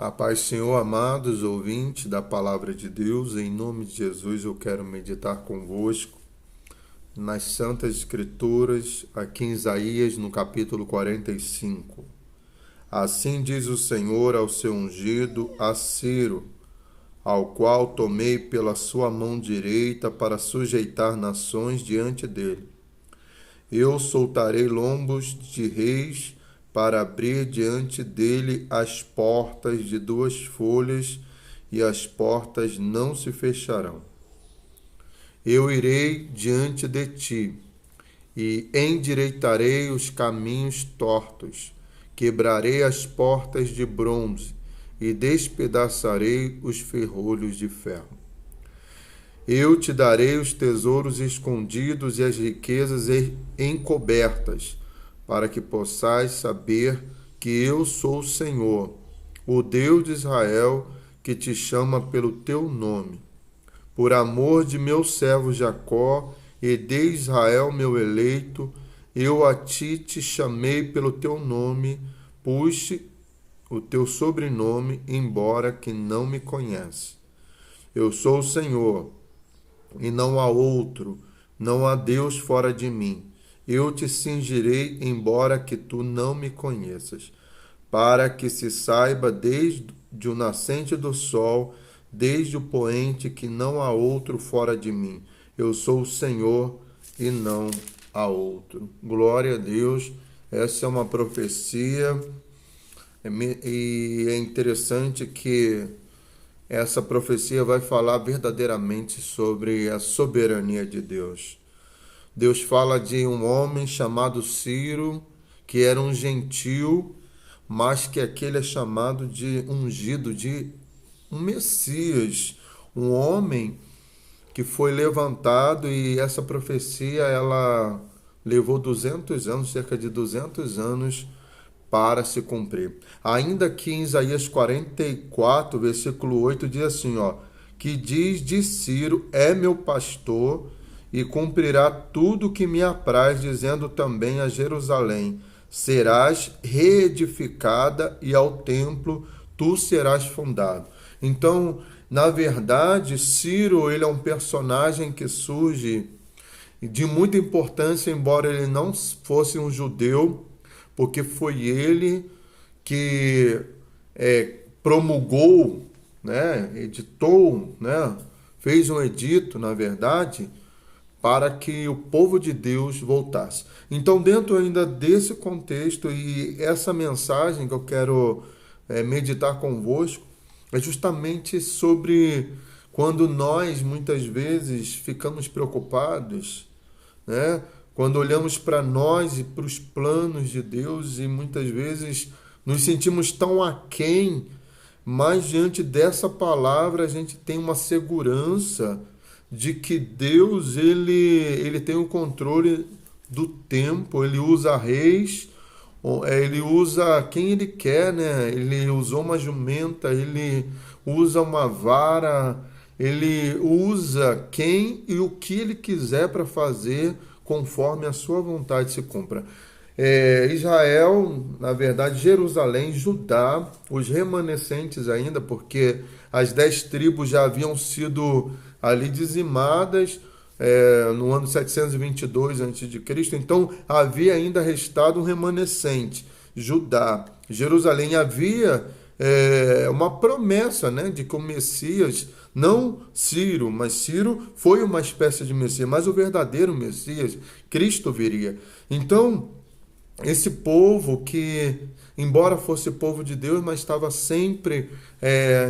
A paz, Senhor, amados ouvintes da Palavra de Deus, em nome de Jesus eu quero meditar convosco nas Santas Escrituras, aqui em Isaías, no capítulo 45. Assim diz o Senhor ao seu ungido, a Ciro, ao qual tomei pela sua mão direita para sujeitar nações diante dele. Eu soltarei lombos de reis para abrir diante dele as portas de duas folhas, e as portas não se fecharão. Eu irei diante de ti, e endireitarei os caminhos tortos, quebrarei as portas de bronze, e despedaçarei os ferrolhos de ferro. Eu te darei os tesouros escondidos e as riquezas encobertas, para que possais saber que eu sou o Senhor, o Deus de Israel, que te chama pelo teu nome. Por amor de meu servo Jacó e de Israel, meu eleito, eu a ti te chamei pelo teu nome, pus o teu sobrenome, embora que não me conhece. Eu sou o Senhor, e não há outro, não há Deus fora de mim. Eu te cingirei, embora que tu não me conheças, para que se saiba desde o nascente do sol, desde o poente, que não há outro fora de mim. Eu sou o Senhor e não há outro. Glória a Deus. Essa é uma profecia e é interessante que essa profecia vai falar verdadeiramente sobre a soberania de Deus. Deus fala de um homem chamado Ciro, que era um gentil, mas que aquele é chamado de ungido, de um Messias, um homem que foi levantado, e essa profecia ela levou 200 anos, cerca de 200 anos, para se cumprir. Ainda que em Isaías 44, versículo 8, diz assim, que diz de Ciro, é meu pastor, e cumprirá tudo o que me apraz, dizendo também a Jerusalém, serás reedificada, e ao templo tu serás fundado. Então, na verdade, Ciro, ele é um personagem que surge de muita importância, embora ele não fosse um judeu, porque foi ele que promulgou, editou, fez um edito, na verdade, para que o povo de Deus voltasse. Então, dentro ainda desse contexto, e essa mensagem que eu quero meditar convosco, é justamente sobre quando nós, muitas vezes, ficamos preocupados, quando olhamos para nós e para os planos de Deus, e muitas vezes nos sentimos tão aquém, mas diante dessa palavra a gente tem uma segurança de que Deus ele tem o controle do tempo, ele usa reis, ele usa quem ele quer, Ele usou uma jumenta, ele usa uma vara, ele usa quem e o que ele quiser para fazer conforme a sua vontade se cumpra. Israel, na verdade, Jerusalém, Judá, os remanescentes ainda, porque as 10 tribos já haviam sido ali dizimadas no ano 722 a.C., então havia ainda restado um remanescente, Judá. Jerusalém havia uma promessa, de que o Messias, não Ciro, mas Ciro foi uma espécie de Messias, mas o verdadeiro Messias, Cristo, viria. Então, esse povo que, embora fosse povo de Deus, mas estava sempre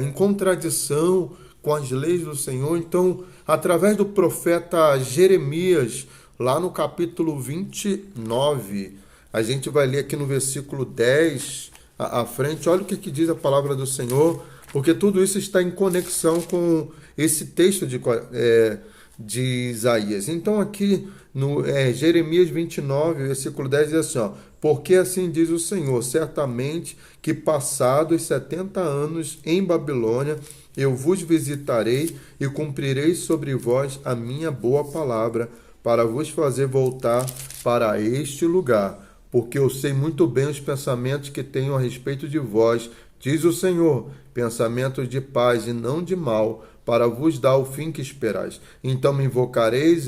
em contradição com as leis do Senhor. Então, através do profeta Jeremias, lá no capítulo 29, a gente vai ler aqui no versículo 10 à frente, olha o que diz a palavra do Senhor, porque tudo isso está em conexão com esse texto de Isaías. Então, aqui no Jeremias 29, versículo 10, diz assim, porque assim diz o Senhor, certamente que passados 70 anos em Babilônia, eu vos visitarei e cumprirei sobre vós a minha boa palavra, para vos fazer voltar para este lugar, porque eu sei muito bem os pensamentos que tenho a respeito de vós, diz o Senhor, pensamentos de paz e não de mal, para vos dar o fim que esperais. Então me invocareis,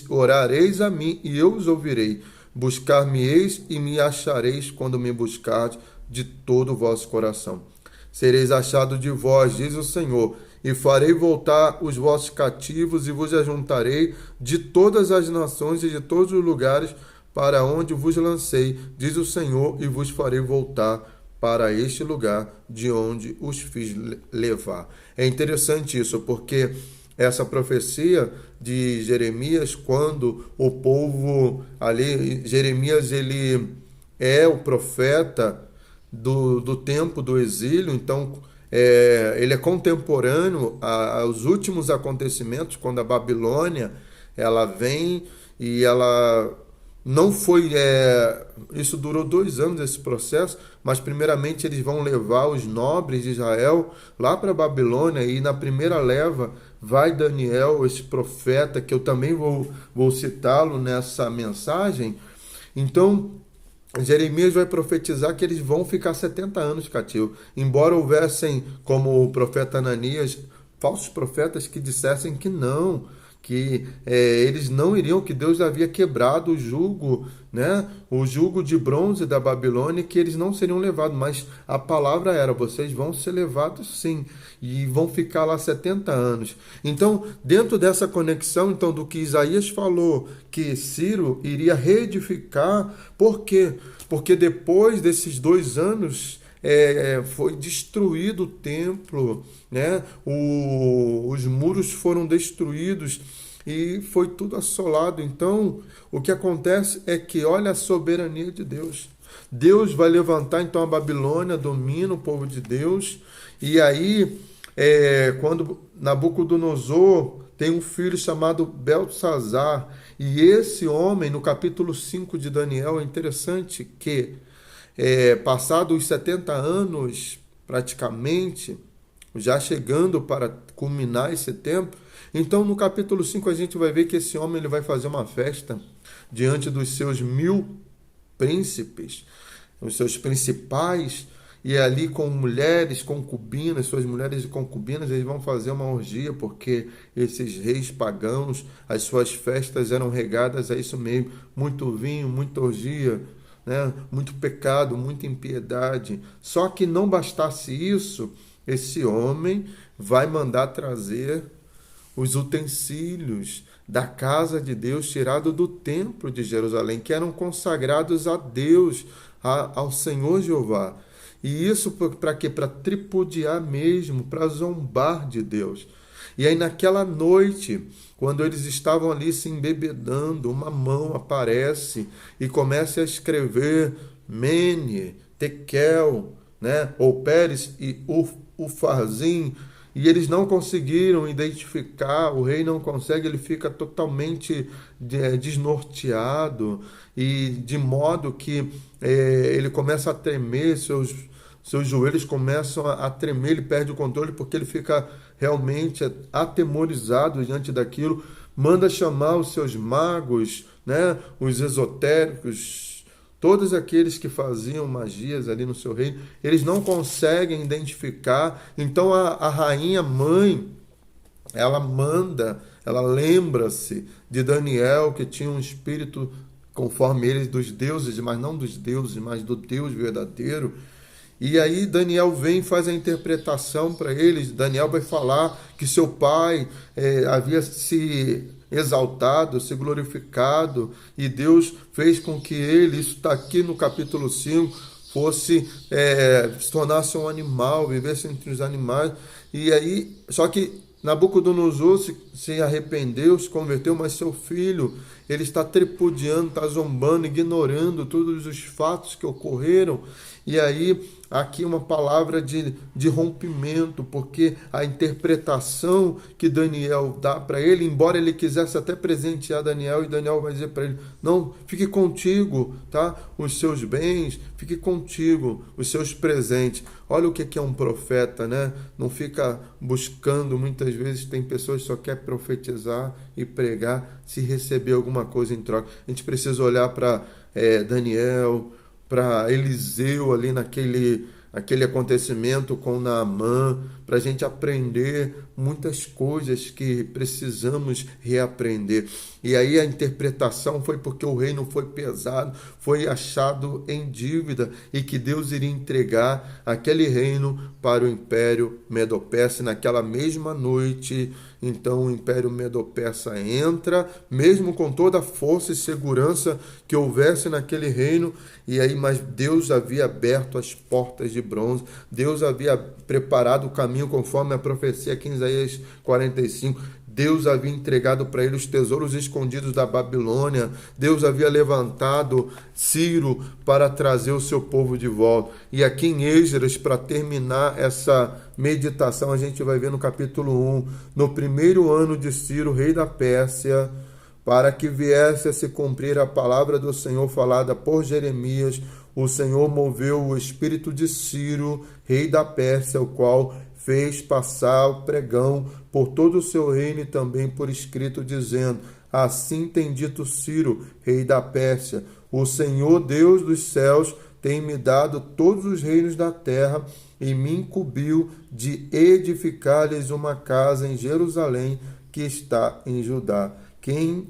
orareis a mim, e eu os ouvirei. Buscar-me-eis e me achareis quando me buscardes de todo o vosso coração. Sereis achado de vós, diz o Senhor, e farei voltar os vossos cativos, e vos ajuntarei de todas as nações e de todos os lugares para onde vos lancei, diz o Senhor, e vos farei voltar para este lugar de onde os fiz levar. É interessante isso, porque essa profecia de Jeremias, quando o povo ali, Jeremias ele é o profeta do tempo do exílio, então ele é contemporâneo aos últimos acontecimentos, quando a Babilônia ela vem e ela não foi. Isso durou 2 anos esse processo, mas primeiramente eles vão levar os nobres de Israel lá para a Babilônia, e na primeira leva vai Daniel, esse profeta, que eu também vou citá-lo nessa mensagem. Então, Jeremias vai profetizar que eles vão ficar 70 anos cativos. Embora houvessem, como o profeta Ananias, falsos profetas que dissessem que não, que eles não iriam, que Deus havia quebrado o jugo, né? O jugo de bronze da Babilônia, que eles não seriam levados, mas a palavra era: vocês vão ser levados sim, e vão ficar lá 70 anos. Então, dentro dessa conexão então do que Isaías falou, que Ciro iria reedificar, por quê? Porque depois desses 2 anos foi destruído o templo, né? Os muros foram destruídos e foi tudo assolado. Então, o que acontece é que, olha a soberania de Deus. Deus vai levantar então a Babilônia, domina o povo de Deus, e aí, quando Nabucodonosor tem um filho chamado Beltesazar, e esse homem, no capítulo 5 de Daniel, é interessante que, passados os 70 anos, praticamente, já chegando para culminar esse tempo, então no capítulo 5 a gente vai ver que esse homem ele vai fazer uma festa diante dos seus 1000 príncipes, os seus principais, e ali com mulheres, concubinas, suas mulheres e concubinas, eles vão fazer uma orgia, porque esses reis pagãos, as suas festas eram regadas a isso mesmo, muito vinho, muita orgia, né? Muito pecado, muita impiedade. Só que não bastasse isso, esse homem vai mandar trazer os utensílios da casa de Deus, tirado do templo de Jerusalém, que eram consagrados a Deus, ao Senhor Jeová. E isso para quê? Para tripudiar mesmo, para zombar de Deus. E aí naquela noite, quando eles estavam ali se embebedando, uma mão aparece e começa a escrever Mene, Tekel, né? Ou Pérez e Ufarzim, e eles não conseguiram identificar, o rei não consegue, ele fica totalmente desnorteado, e de modo que ele começa a tremer, seus joelhos começam a tremer, ele perde o controle, porque ele fica realmente atemorizado diante daquilo, manda chamar os seus magos, né, os esotéricos, todos aqueles que faziam magias ali no seu reino, eles não conseguem identificar. Então a rainha mãe, ela lembra-se de Daniel, que tinha um espírito conforme eles dos deuses, mas não dos deuses, mas do Deus verdadeiro. E aí Daniel vem e faz a interpretação para eles. Daniel vai falar que seu pai havia se exaltado, se glorificado, e Deus fez com que ele, isso está aqui no capítulo 5, se tornasse um animal, vivesse entre os animais. E aí, só que Nabucodonosor se arrependeu, se converteu, mas seu filho, ele está tripudiando, está zombando, ignorando todos os fatos que ocorreram. E aí, aqui uma palavra de rompimento, porque a interpretação que Daniel dá para ele, embora ele quisesse até presentear Daniel, e Daniel vai dizer para ele: não, fique contigo, tá? Os seus bens, fique contigo, os seus presentes. Olha o que é um profeta, né? Não fica buscando, muitas vezes tem pessoas que só querem profetizar e pregar, se receber alguma coisa em troca. A gente precisa olhar para Daniel, para Eliseu ali aquele acontecimento com Naamã, para a gente aprender muitas coisas que precisamos reaprender. E aí a interpretação foi porque o reino foi pesado, foi achado em dívida e que Deus iria entregar aquele reino para o Império Medo-Persa. Naquela mesma noite, então o Império Medo-Persa entra, mesmo com toda a força e segurança que houvesse naquele reino, e aí, mas Deus havia aberto as portas de bronze, Deus havia preparado o caminho conforme a profecia aqui em Isaías 45. Deus havia entregado para ele os tesouros escondidos da Babilônia. Deus havia levantado Ciro para trazer o seu povo de volta. E aqui em Esdras, para terminar essa meditação, a gente vai ver no capítulo 1, no primeiro ano de Ciro, rei da Pérsia, para que viesse a se cumprir a palavra do Senhor falada por Jeremias, o Senhor moveu o espírito de Ciro, rei da Pérsia, o qual fez passar o pregão por todo o seu reino e também por escrito, dizendo: assim tem dito Ciro, rei da Pérsia, o Senhor Deus dos céus tem me dado todos os reinos da terra e me incumbiu de edificar-lhes uma casa em Jerusalém, que está em Judá. Quem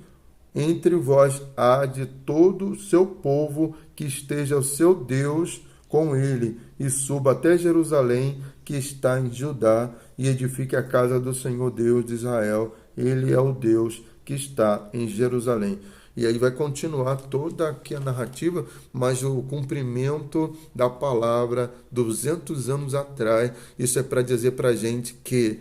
entre vós há de todo o seu povo, que esteja o seu Deus com ele, e suba até Jerusalém, que está em Judá, e edifique a casa do Senhor Deus de Israel. Ele é o Deus que está em Jerusalém. E aí vai continuar toda aqui a narrativa, mas o cumprimento da palavra 200 anos atrás. Isso é para dizer para a gente que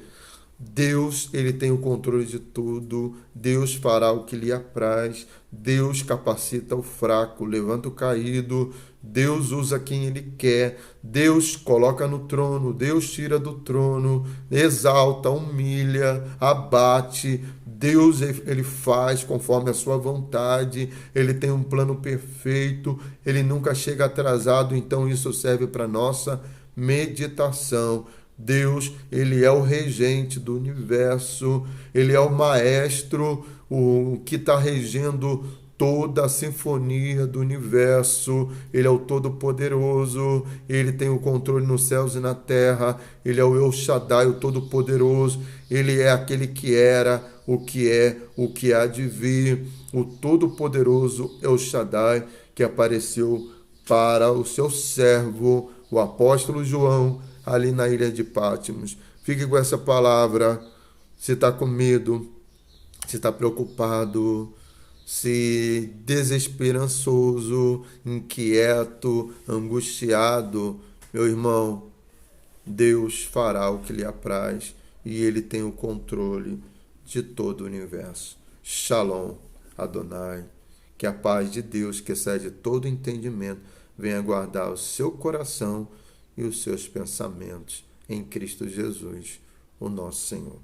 Deus, ele tem o controle de tudo. Deus fará o que lhe apraz. Deus capacita o fraco, levanta o caído. Deus usa quem ele quer. Deus coloca no trono. Deus tira do trono. Exalta, humilha, abate. Deus, ele faz conforme a sua vontade. Ele tem um plano perfeito. Ele nunca chega atrasado. Então isso serve para nossa meditação. Deus, ele é o regente do universo, ele é o maestro, o que está regendo toda a sinfonia do universo. Ele é o Todo-Poderoso, ele tem o controle nos céus e na terra. Ele é o El Shaddai, o Todo-Poderoso. Ele é aquele que era, o que há de vir. O Todo-Poderoso El Shaddai, que apareceu para o seu servo, o apóstolo João, ali na ilha de Patmos. Fique com essa palavra. Se está com medo, se está preocupado, se desesperançoso, inquieto, angustiado, meu irmão, Deus fará o que lhe apraz e ele tem o controle de todo o universo. Shalom, Adonai. Que a paz de Deus, que excede todo entendimento, venha guardar o seu coração e os seus pensamentos em Cristo Jesus, o nosso Senhor.